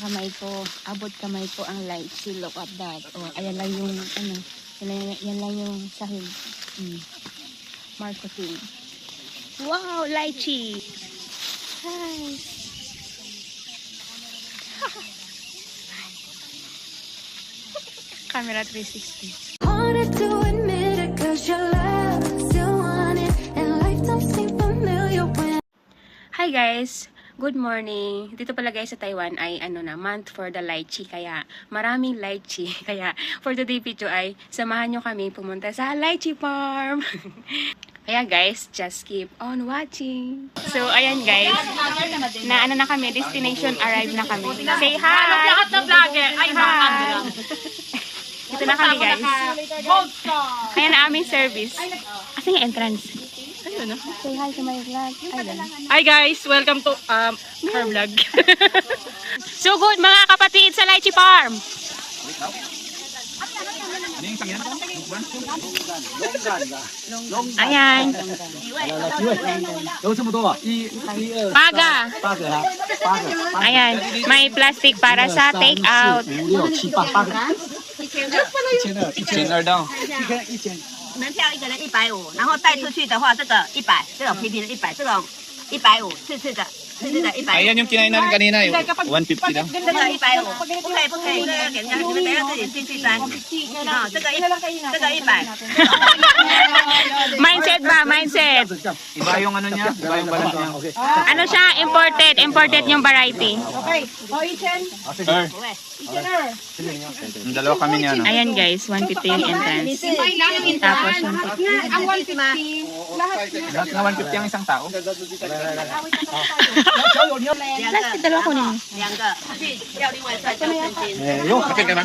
kamay ko, abot kamay ko ang lychee. Look at that. Oh, ayan lang yung, ano, yan lang yung sahig. Marketing. Wow, lychee. Hi. Camera 360. Wanted to admit it 'cause your love still want it and life don't seem familiar when. Hi guys! Good morning! Dito pala guys sa Taiwan ay month for the lychee. Kaya maraming lychee. Kaya for today video ay samahan nyo kami pumunta sa lychee farm. Kaya guys, just keep on watching. So ayan guys, na kami, destination arrive na kami. Say hi! Lahat na vlogger ay Hi! Dito na kami guys. Ayan na aming service. Asan yung entrance? Say hi to my vlog. Hi guys, welcome to our vlog. So good mga kapatid sa lychee farm. Ayan. Paga. Ayan. May plastic para sa take out. 1200刀。门票一个人150，然后带出去的话，这个100，这种平平的100，这种150，刺刺的100。Ayan yung kinain natin kanina, yung 150 lang. 这个150，不可以，这个给人家，你们等一下自己进去粘。啊，这个100。 Mindset ba? Mindset. Iba yung ano niya, iba yung balat niya. Ano siya? Imported. Imported yung variety. Sir, yung dalawa kami niya, no? Ayan guys, 150 yung entrance. Tapos 150. Lahat na 150 ang isang tao. Plastic dalawa ko niyo. 2个，去要另外再交现金。 Kapit ka na?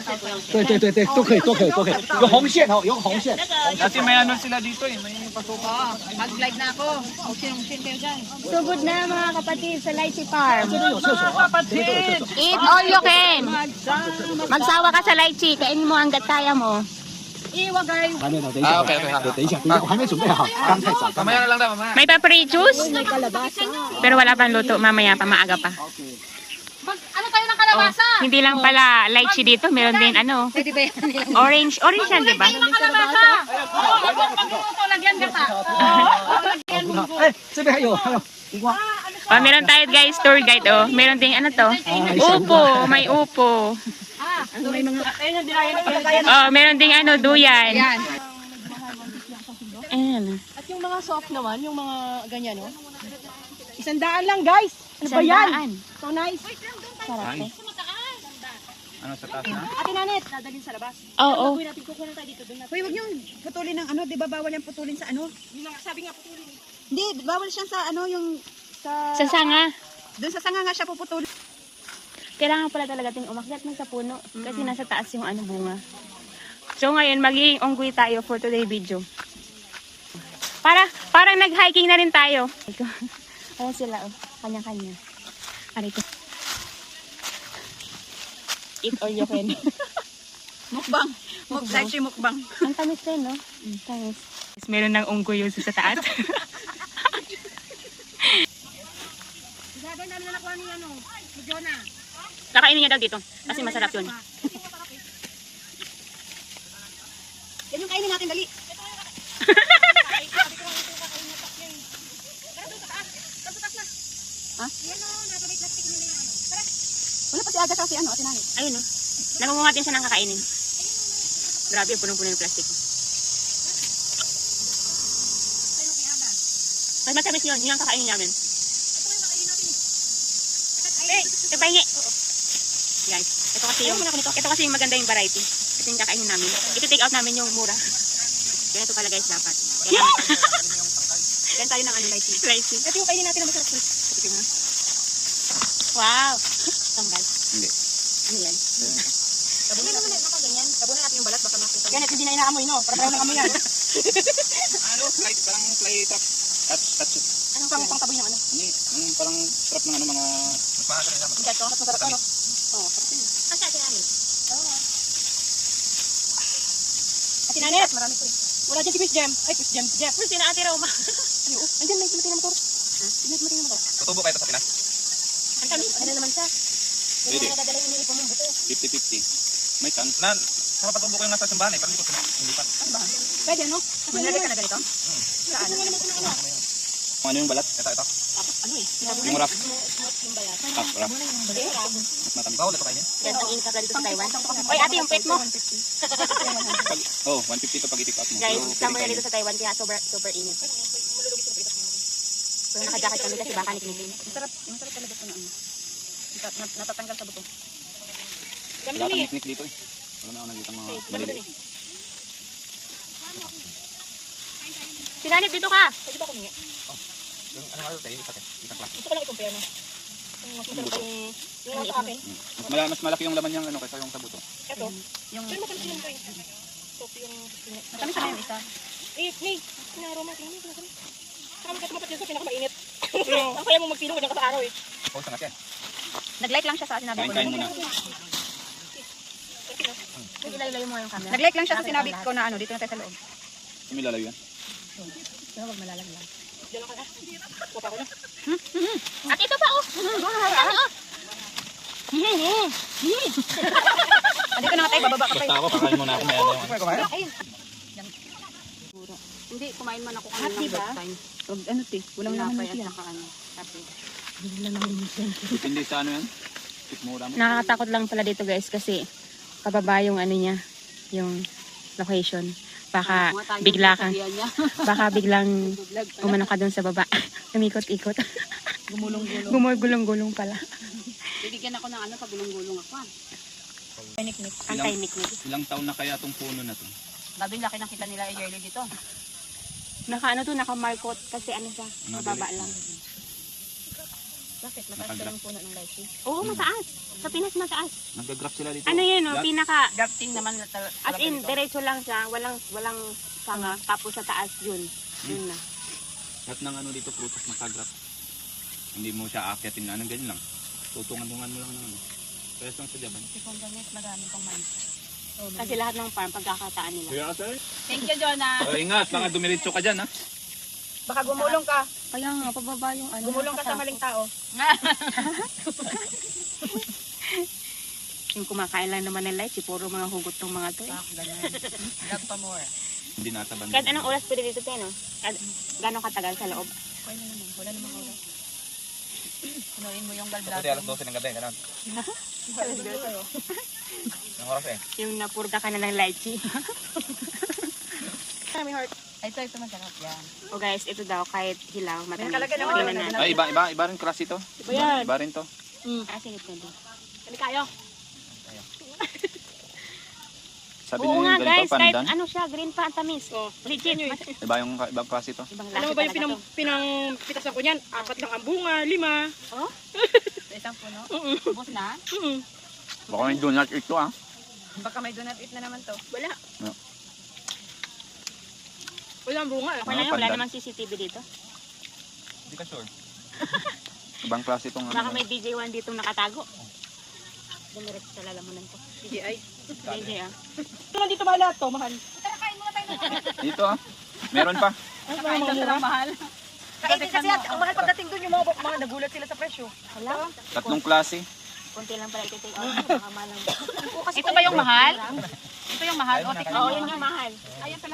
对，都可以，有红线哦，有红线。 Kasi may ano sila dito eh, may pasukan. Mag-vlog na ako. Option kayo dyan. So good na mga kapatid sa lychee farm. 这边有厕所啊，这边有厕所。 Eat all you can. Magsawa ka sa lychee. Kainin mo hanggat kaya mo. 还没呢，等一下， OK， 等一下，我还没准备好，刚太早。 Mamaya na lang daw, mamaya. May papri juice. Pero wala pang luto. Mamaya pa, maaga pa. Ano tayo ng kalabasa? Hindi lang pala lychee dito. Meron din Pwede ba yan? orange. Orange yan, di ba? Ng kalabasa. Oo, pag-luto, lagyan ka ta. 哎，这边还有木瓜。 Oh, meron tayo guys, tour guide oh. Meron ding to? Upo, may upo. Oh, meron ding duyan. Yan. Ayan. At yung mga soft naman, yung mga ganyan, no? 100 lang, guys. Ano ba yan? So nice. Sarap eh. Ano sa taas na? Ate Nanet, dadalhin sa labas. Oo. Gawin natin, kukunan tayo dito. Doon natin. Hoy, wag niyo putulin ng di ba bawal yung putulin sa ano? Yung mga sabi nga putulin. Hindi, bawal siya sa yung sa Sa sanga. doon sa sanga nga siya puputulin. Kailangan pala talaga tayong umakyat ng sa puno. Kasi nasa taas yung bunga. So ngayon, magiging unggoy tayo for today video. Parang nag-hiking na rin tayo. Ayan sila oh. Kanya-kanya. Arito. Eat all you can. Mukbang. Lychee mukbang. Ang tamis din, no? Tamis. Meron ng unggoy yung sa taas. Gagawin namin na nakuha ni Jonah. Kakainin niya daw dito. Kasi masarap yun. Yan yung kainin natin, dali. Ha? Wala pa si Aga kasi Ate Nanet. Ayun, no? Nangunguhatin siya ng kakainin. Grabe, punong-puno yung plastic. Mas matamis yun. Yun ang kakainin namin. Hey, pahingi. Guys, ito kasi yung maganda yung variety. Ito yung kakainin namin. Ito take out namin yung mura. Ganito pala guys dapat. Yan tayo ng lychee. Ito yung kainin natin na masarap. Wow. Tanggal. Hindi. Ano yan? Tabunan naman Tabunan natin yung balat baka makita. Ganit, hindi na inaamoy, no? Para tayo ng amoy yan. Ano? Parang fly trap. Touch. Anong pang taboy ng ano? Hindi, yung parang trap ng mga... Masarap nila. Ito, masarap ano? Oo. Kasi ate namin. Ate Nanet, marami ko eh. Wala dyan si Miss Jem. Ay, Miss Jem. Jeff. Pwede na ate Roma. Andyan, may pinutin na motor. Tutubo kayo ito sa Pinas? Ang tamis. Ano naman siya? Pwede. 50-50. May chance. Sama patubo ko yung nasa simbahan eh. Parang hindi ko hindi pa. Pwede, no? Maglagay ka na ganito? Kung ano yung balat? Ito. Ano eh? Yung wrap. Wrap. Mas matamis. Bawal ito kayo niya? Ganda ang inka dito sa Taiwan. Oy, ate, yung pet mo. Oh, 150 to pag i-pick up mo. Guys, So, summer na pwede dito sa Taiwan kaya super init. Pero naka-jacket kami kasi baka nikinitin. Masarap talaga ito na ano. Natatanggal sa buto. Kami Wala dun kang eh. picnic dito eh. Wala na ako nakita mga Kami dun maliliit. eh. Sinanip dito ka. Pwede ba kumingi? Ano nga ito tayo? Isang class. Gusto ko lang i-compare no. Yung mas masarap pa yung nasa akin. Mas malaki yung laman niyang ano kaysa yung sa buto. Ito. Yung Pero matamis yung kain. Top yung... matamis na yung isa. May aroma. Tingnan mo. Saka magkatumapat yan sa pinakamainit. Ang kaya mo magpino ko dyan ka sa araw eh. Pause na kasi. Nag-like lang siya sa sinabi ko. Kain muna. Ilayo mo yung camera. Nag-like lang siya sa sinabi ko na ano, dito na tayo sa loob. May lalayo yan. Pero wag malalaglag. Diyan lang ka na. Kupa ko na. At ito pa oh. Dito na nga tayo, bababa ka pa. Basta ako, kakain muna ako. May ano yung ano. Hindi, kumain man ako kanina ng first time. Wag ano te, walang laman Tinapay yan. at saka ano. Kape. Depende sa ano yan. Tikmura mo. Nakakatakot lang pala dito guys kasi pababa yung ano niya, yung location. Baka bigla kang baka biglang umano ka doon sa baba. Umikot-ikot. Gumulong-gulong. Gumulong-gulong pala. Bibigyan ako ng ano pag gulong-gulong ako. Anti-niknik. Ilang taon na kaya itong puno na to? Gabing laki nakita nila yearly dito. Naka ano to, naka-markot kasi ano siya, mababa lang. Bakit? Mataas ka lang puno ng lychee. Oo, mataas. Sa Pinas mataas. Nag-graph sila dito. Ano yun, oh, Lahat- pinaka Grafting naman as in diretso lang siya, walang sanga, tapos sa taas yun. Yun na. Lahat ng ano dito, prutas nakagraph. Hindi mo siya aakyatin na anong ganyan lang. Tutungan-tungan mo lang ng ano. Kaya lang sa Japan. Si Kondanet, madami pang man. Kasi lahat ng farm pagkakataan nila. Kuya sir? Thank you, Jonah. Ingat, baka dumiritso ka dyan ha. Baka gumulong ka. Kaya nga, pababa yung ano. Gumulong ka sa maling tao. Yung kumakain lang naman ng lychee, puro mga hugot ng mga to eh. Love pa more. Hindi nasa banda. Kahit anong oras pwede dito tayo, no? Gano'ng katagal sa loob? Wala namang oras. Punuin mo yung Kasi gallbladder. alas 12 ng gabi, ganun. Yung oras eh. Yung napurga ka na ng lychee. May heart. Ito masarap yan. O guys, ito daw, kahit hilaw, matamis. Talaga naman. Tingnan natin. Ay, iba rin class ito. Iba yan. Iba rin to. Ah, sige, pwede. Kami kayo. Sabi Oo nyo nga yung guys, ganito, kahit pandan. ano siya, green pa, ang tamis. Oh, Legit. yun. Iba yung ibang klase ito. Ibang Alam mo ba yung pinangpitasan ko niyan? 4 lang ang bunga, 5. Sa isang puno. Ubus Mm-mm. na. Baka may donut ito ah. Baka may donut eat na naman to. Wala. No. Wala ang bunga eh. Wala, wala pandan. namang CCTV dito. Hindi ka sure. Ibang klase itong Baka may DJ1 dito nakatago. Dumiretso sa lalamunan ko. DJI. DJ ah. Naman dito ba lahat to, mahal? Dito ah. Meron pa. Kain ka sa mahal. Kainin kasi at ang mahal pagdating doon yung mga nagulat sila sa presyo. Wala. Tatlong klase. Kunti lang pala ito take out. Baka malang. Ito ba yung mahal? Ito yung mahal? O, tignan Oo, mo. yun yung mahal.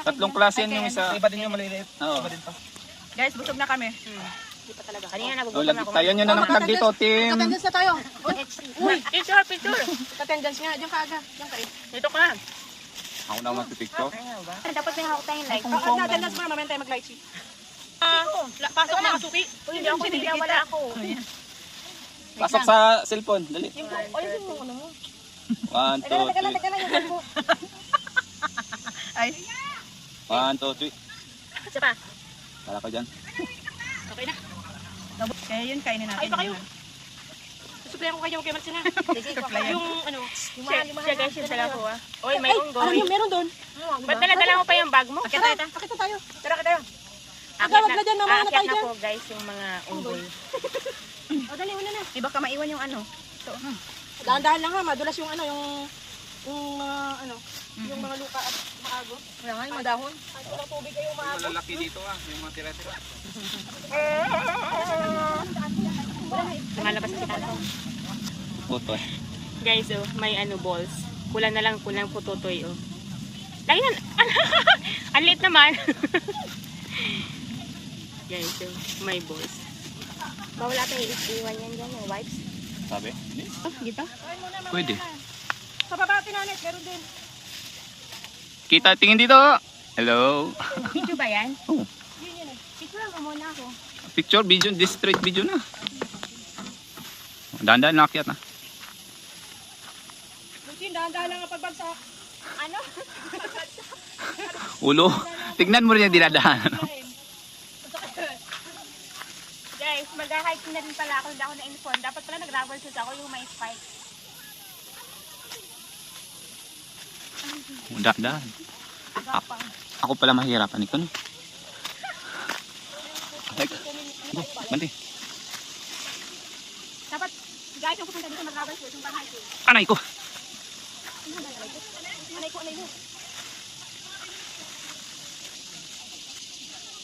Tatlong klase yan yung isa. Iba din yung maliliit. Oo. Guys, busog na kami. Hindi pa talaga. Kanina Oh, nagugutom ako. tayo nyo na ng tag dito, team. Attendance na tayo. Uy, picture. Attendance nga. Diyan ka aga. Diyan ka eh. Dito ka. Ako na magpipicture. Dapat may hawak tayong light. Attendance mo na, mamaya tayo mag-lychee. Pasok na, suki. Uy, hindi ako hindi wala ako. Pasok sa cellphone. Dali. Ayun yung ano mo. 1, 2, 3. Teka lang yung phone ko. 1, 2, 3. Isa pa. Wala ka dyan. Okay na. Kaya yun, kainin natin. Ay, pa kayo. Susuplayan ko kayo kay Marcina. Yung ano, Siya guys, yung dala ko ah. Uy, may alam unggoy. niyo, meron doon. Ba't dala mo pa yung bag mo? Tara, pakita tayo. Tara, tayo. Akyat wag na dyan, mamaya na aakyat tayo na dyan. po guys yung mga unggoy. O, dali, una na. Di baka maiwan yung ano. Dahan-dahan lang ha, madulas yung ano, yung mga ano, yung mga luka at maago. Kaya nga yung madahon. Kahit walang tubig kayo maago. Malalaki dito ah. Yung mga tira-tira. Lumalabas si Tato. puto. Guys, oh, may ano balls. Kulang po tutoy, oh. Lagi na, ang liit naman. Guys, oh, may balls. Bawal ata iiwan yan dyan, yung wipes. Sabi? Oh, dito? Pwede. Sa baba, tinanet, meron din. Kita, tingin dito. Hello. Video ba yan? Oh. Yun yun eh. Picture mo muna ako. Picture, video, this straight video na. Dahan-dahan nakyat na. Lutin, dahan-dahan lang ang pagbagsak. Ano? Ulo. Tignan mo rin yung dinadahan. Guys, mag-hiking na rin pala ako. Hindi ako na-inform. Dapat pala nag-rubber shoes ako yung may spike. Dahan-dahan. Ako pala mahirapan ito. No? Like, banti. Dapat, guys, yung pupunta dito mag-rubber shoes yung pang-hiking. Anay ko. Anay ko.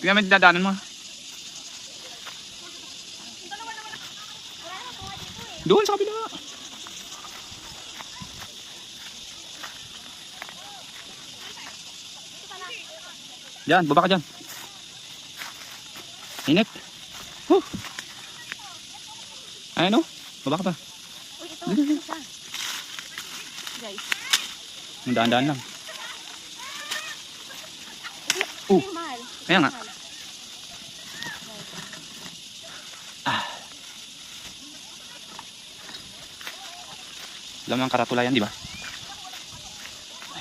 Tingnan mo yung dinadahanan mo. Doon sa kabila. Diyan, baba ka dyan. Init. Ayan o, baba ka pa. Uy, ito siya. Guys, Ang daan-daan lang. ito yung mahal. Kaya nga. Lamang karatula yan, di ba?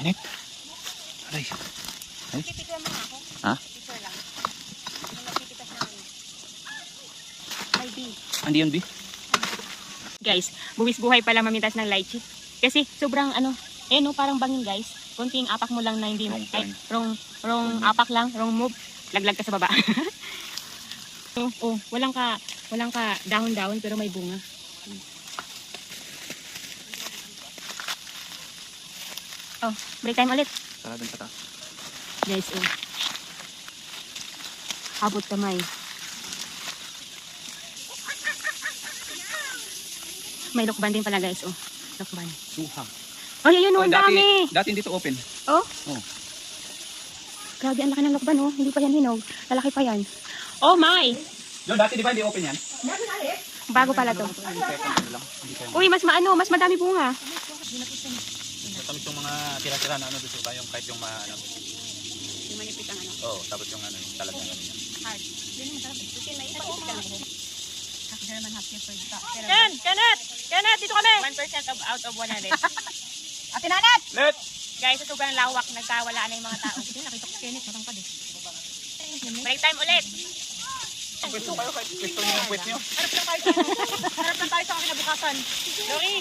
Init. Aray. Pipicture mo nga ako. Ha? Picture lang. Yung nagpipitas namin. Ay, B. Andi yun, B? Guys, buwis buhay pala mamitas ng lychee. Kasi sobrang ano, no, parang bangin guys. Kunting apak mo lang na hindi, Wrong ay, time. wrong apak lang, wrong move. Laglag ka sa baba. Walang ka dahon-dahon pero may bunga. Oh, break time ulit. Tara dun sa taas. Guys, abot kamay. May lukban din pala guys, lukban. Suha. Ay, ayun, ang dami. Dati hindi to open. Oh? Oh. Grabe, ang laki ng lukban, Hindi pa yan hinog. Lalaki pa yan. Oh my! Doon, dati di ba hindi open yan? Bago pala to. Uy, mas madami bunga. Tapos yung mga tira-tira na ano doon sa yung kahit yung ano. Yung manipit ang ano. Oh, tapos yung ano, yung talagang ano. Hard. Yun yung masarap. Kasi may isa half German, half shepherd. Kenneth, dito kami. 1% out of 100. Ate Nanet! Let! Guys, sa sobrang lawak, nagkawalaan na yung mga tao. Kasi nakita ko si Kenneth, matangkad eh. Break time ulit. Pwesto kayo kahit pwesto nyo yung pwet nyo. Harap lang tayo sa kinabukasan. Lori!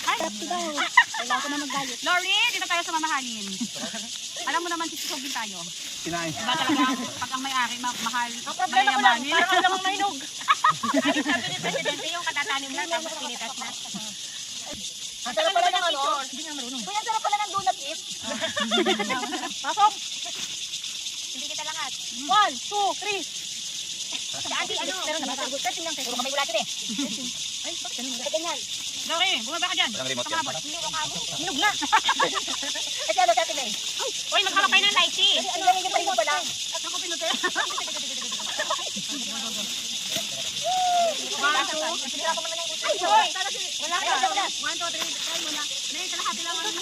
Ay, kailangan ko na mag-diet. Lori, dito tayo sa mamahalin. Alam mo naman, sisisogin tayo. Sinain. Diba talaga, pag ang may-ari, mahal, Ang problema ko lang, mayamanin. parang alam mong mainog. Sabi ni Presidente, yung katatanim na, tapos pinitas na. Ang sarap pala ng ano? Hindi nga marunong. Kuya, ang sarap pala ng donut eat. Pasok! Hindi kita langat. 1, 2, 3. Dati, ano? Pero naman, kasi lang, puro kamay wala din eh. Ay, bakit ganun? Bakit ganyan? Lori, bumaba ka dyan. Walang remote yan. Pakabot. Hinog na. Kasi ano sa atin eh. Uy, maghalap kayo ng lychee. Kasi ano lang yung palimog pa lang. At ako pinutay. Sira ko naman ng uso. Ay, wala ka. 1, 2, 3. Ay, muna. Dali, kalahati lang. 3, 2,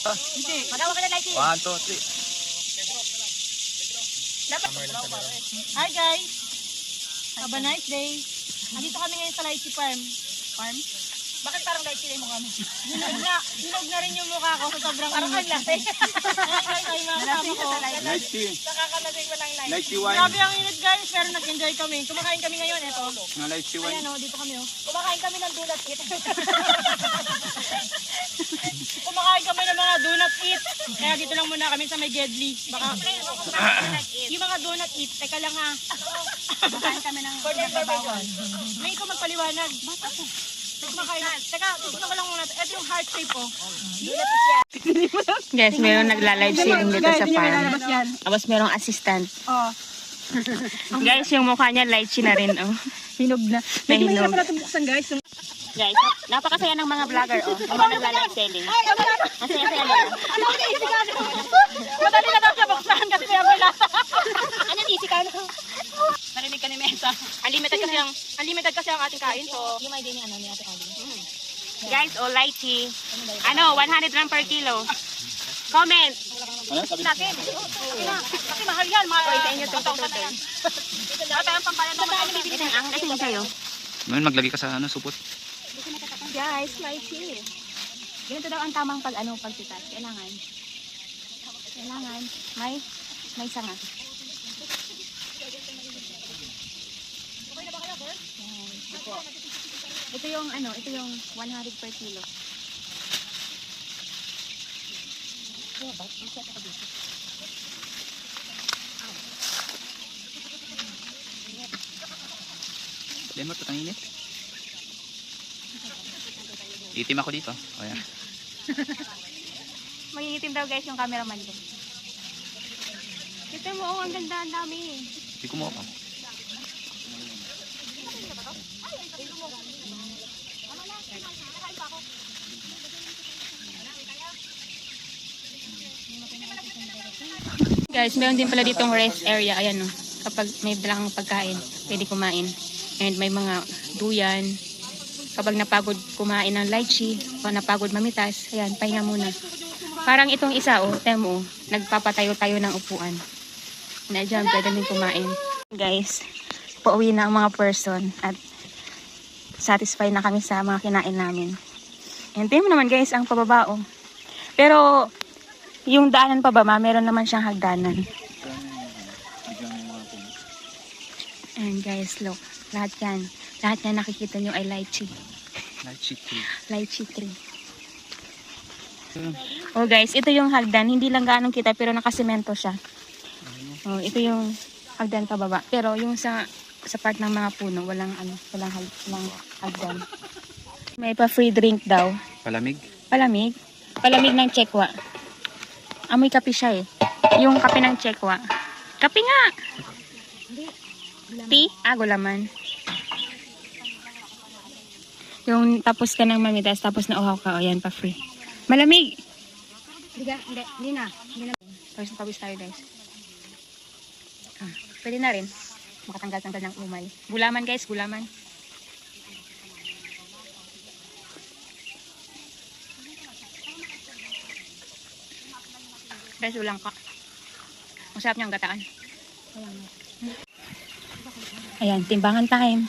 1. Hindi. Magawa ka na like 1, 2, 3. Hi guys! Have a nice day! Andito kami ngayon sa Lychee Farm. Bakit parang like sila yung mukha mo? Hinog na rin yung mukha ko sa sobrang Parang ang lasa eh. Ay, mga kasama ko. Nice tea. Nakakalasing ko lang like. Nice tea wine. Grabe ang init guys, pero nag-enjoy kami. Kumakain kami ngayon, eto. Nice tea wine. Ayan o, dito kami o. Kumakain kami ng donut eat. Kumakain kami ng mga donut eat. Kaya dito lang muna kami sa may Gedli. Baka, yung mga donut eat, teka lang ha. Kumakain kami ng bawal. May ko magpaliwanag. Bata ko. Kumakain na. Teka, tutunan ko lang muna. Ito yung heart shape oh. Donut eat yan. Guys, meron nagla-live streaming dito Guys, sa hindi niya farm. malalabas yan. Tapos merong assistant. Oh, Guys, yung mukha niya lychee na rin, oh. hinog na. May Medyo mahirap hinog. pala itong buksan, guys. Guys, napakasaya ng mga vlogger, oh. Yung mga nagla-live selling. Masaya-saya nila. Madali na daw siya buksan kasi may amoy lasa. Anong easy ka? Narinig ka ni Mesa. Unlimited kasi ang ating kain, so... Yung may din ni Ate Calvin. Guys, oh, lychee. Ano, 100 gram per kilo. Comment. Natin. Kasi mahal yan. Mahal. Sa inyo, tutor. Ate, ang pampayan naman. Ano bibili ng ang? Kasi sa'yo. Ngayon maglagay ka sa ano, supot. Guys, lychee. Ganito daw ang tamang pagpitas. Kailangan may sanga. Ito yung 100 per kilo. Diyan mo, tatanginin. Itim ako dito. O yan. Magigitim daw guys yung cameraman ko. Kita mo, oh, ang ganda, ang dami. Hindi kumuha ka. Guys, meron din pala ditong rest area. Ayan, oh. Kapag may dalang pagkain, pwede kumain. And may mga duyan. Kapag napagod kumain ng lychee, o napagod mamitas, ayan, pahinga muna. Parang itong isa, oh, temo, nagpapatayo-tayo ng upuan. Na dyan, pwede din kumain. Guys, pauwi na ang mga person at satisfied na kami sa mga kinain namin. And tingnan mo naman guys, ang pababa, oh. Pero, yung daanan pa ba, meron naman siyang hagdanan. And guys, look, lahat yan nakikita nyo ay lychee. Lychee tree. Oh guys, ito yung hagdan. Hindi lang ganong kita pero nakasemento siya. Oh, ito yung hagdan pababa. Pero yung sa part ng mga puno, walang hagdan. May pa free drink daw. Palamig. Palamig ng Chekwa. Amoy kape siya eh. Yung kape ng Chekwa. Kape nga! Tea? Gulaman. Yung tapos ka ng mamitas, tapos na uhaw ka, o yan pa free. Malamig! Hindi na. Tapos pawis tayo guys. Pwede na rin. Makatanggal-tanggal ng umay. Gulaman guys, gulaman. Guys, ulang ka. Masarap niyang gataan. Ayan, timbangan time.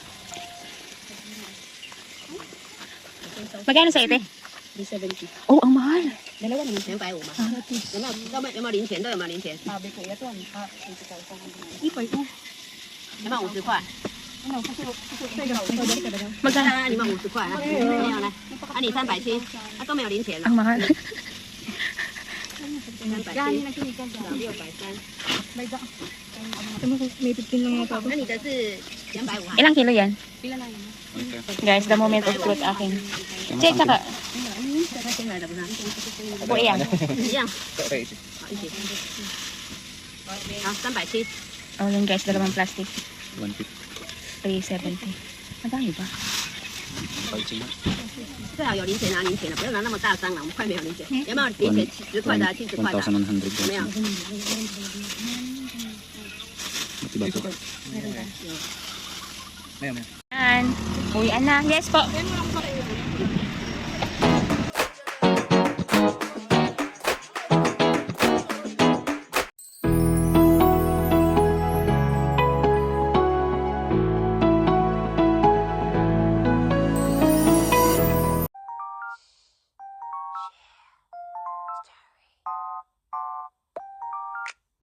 Magkano sa ite? 370. Oh, ang mahal. Dalawa naman. 250嘛。有没有零钱？都有没有零钱？Sabi ko, ito ang Ipay ko. 250块。 Magkano? 250块啊？没有来。你370，都没有零钱了。 Ang mahal. may 15 lang ito. 那你的是250。 Ilang kilo yan? Okay. Guys, the moment of truth akin. Check saka. 他先来的不是？ Po iyan. 一样。 Okay. 好，370。 Oh, yun guys, dalawang plastic. 150. 370. Madami ba? 最好有零钱拿零钱的，不要拿那么大张了，我们快没有零钱。有没有零钱？10块的、70块的？ 1,100. 没有。 Diba ito? Yan. Uwian na. Yes po.